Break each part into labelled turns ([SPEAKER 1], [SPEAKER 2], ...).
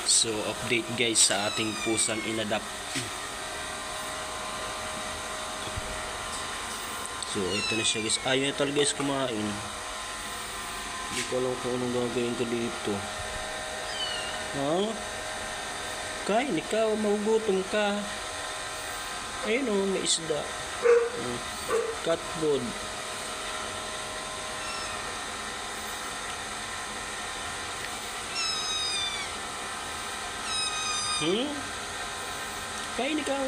[SPEAKER 1] So update guys sa ating pusang inadapt. So ito na siya guys. Ayaw na talaga guys kumain. Hindi ko alam kung anong gagawin ko dito. Ha? Kain ikaw, magugutom ka. Ayun o, may isda. Cat food. Kain ikaw.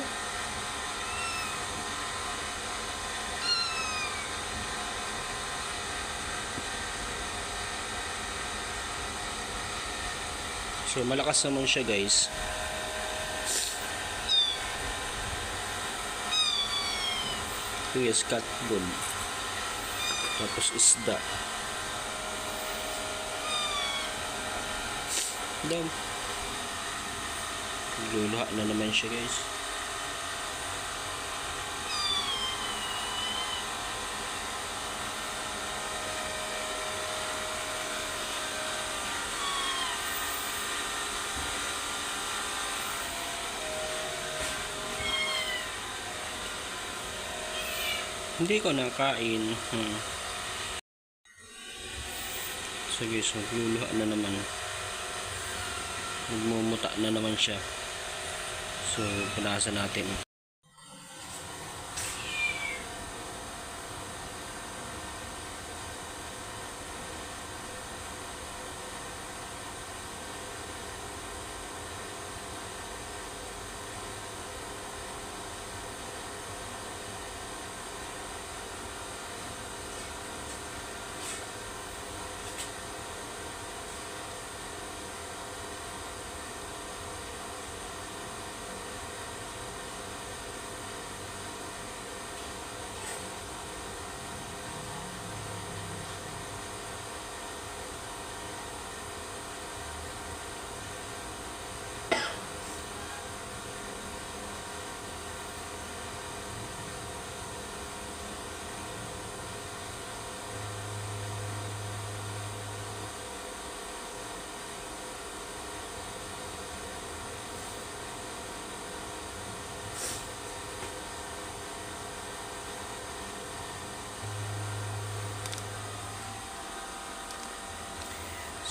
[SPEAKER 1] So malakas naman siya guys. Ito yes, cat food. Tapos isda. Dam. Luluha na naman siya guys. Hindi ko nakain. So guys, magluluha na naman. Magmumuta na naman siya. So, punasan natin.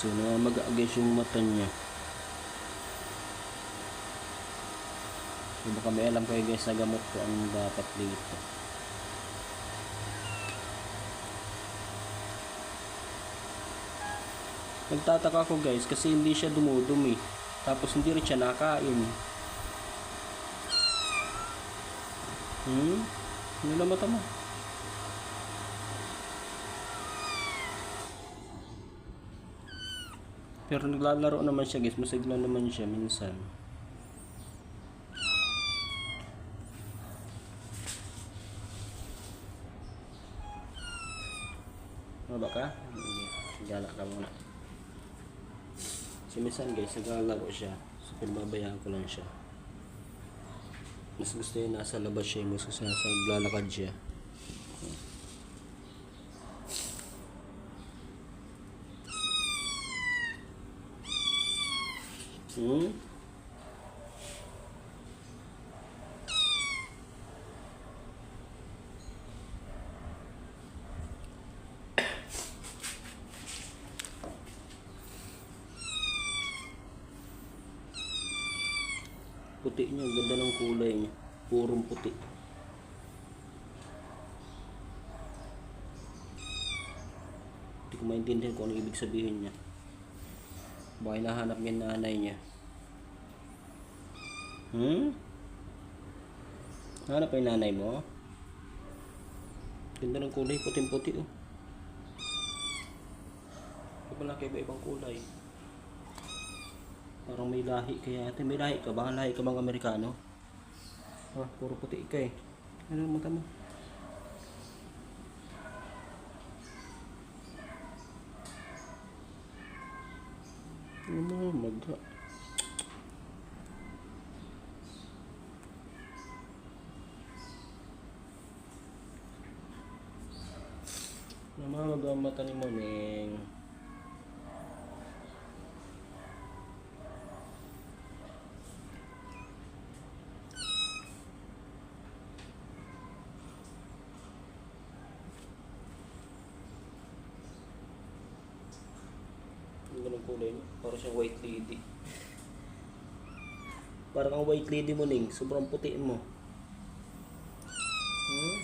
[SPEAKER 1] So, namamaga-agis yung mata niya. So, baka may alam kayo guys na gamot ko ang dapat dito. Nagtataka ko guys kasi hindi siya dumudumi. Tapos hindi rin siya nakain. Ano na mata mo? Pero naglalaro naman siya guys, masigla naman siya minsan. Maba ka? Gala ka muna. So minsan guys, naglalaro siya. So pinababayaan ko lang siya. Mas gusto niya nasa labas siya, mas gusto niya nasa naglalakad siya. Puti niya, ganda ng kulay niya. Purong puti. Hindi ko maintindihan kung ano ibig sabihin niya. Baka hinahanap niya nanay niya. Hanap pa yung nanay mo? Ganda ng kulay, puting-puti oh. Hindi pala kayo iba-ibang kulay. Parang may lahi kaya ate. May lahi ka? Baka lahi ka bang Amerikano? Puro puti ka eh. Ano ang mata mo? Ano maga? Namamaga ang mata ni Moneng. ng kulay niya. Para siyang white lady. Parang ang white lady mo, Ning. Sobrang putiin mo. Hmm?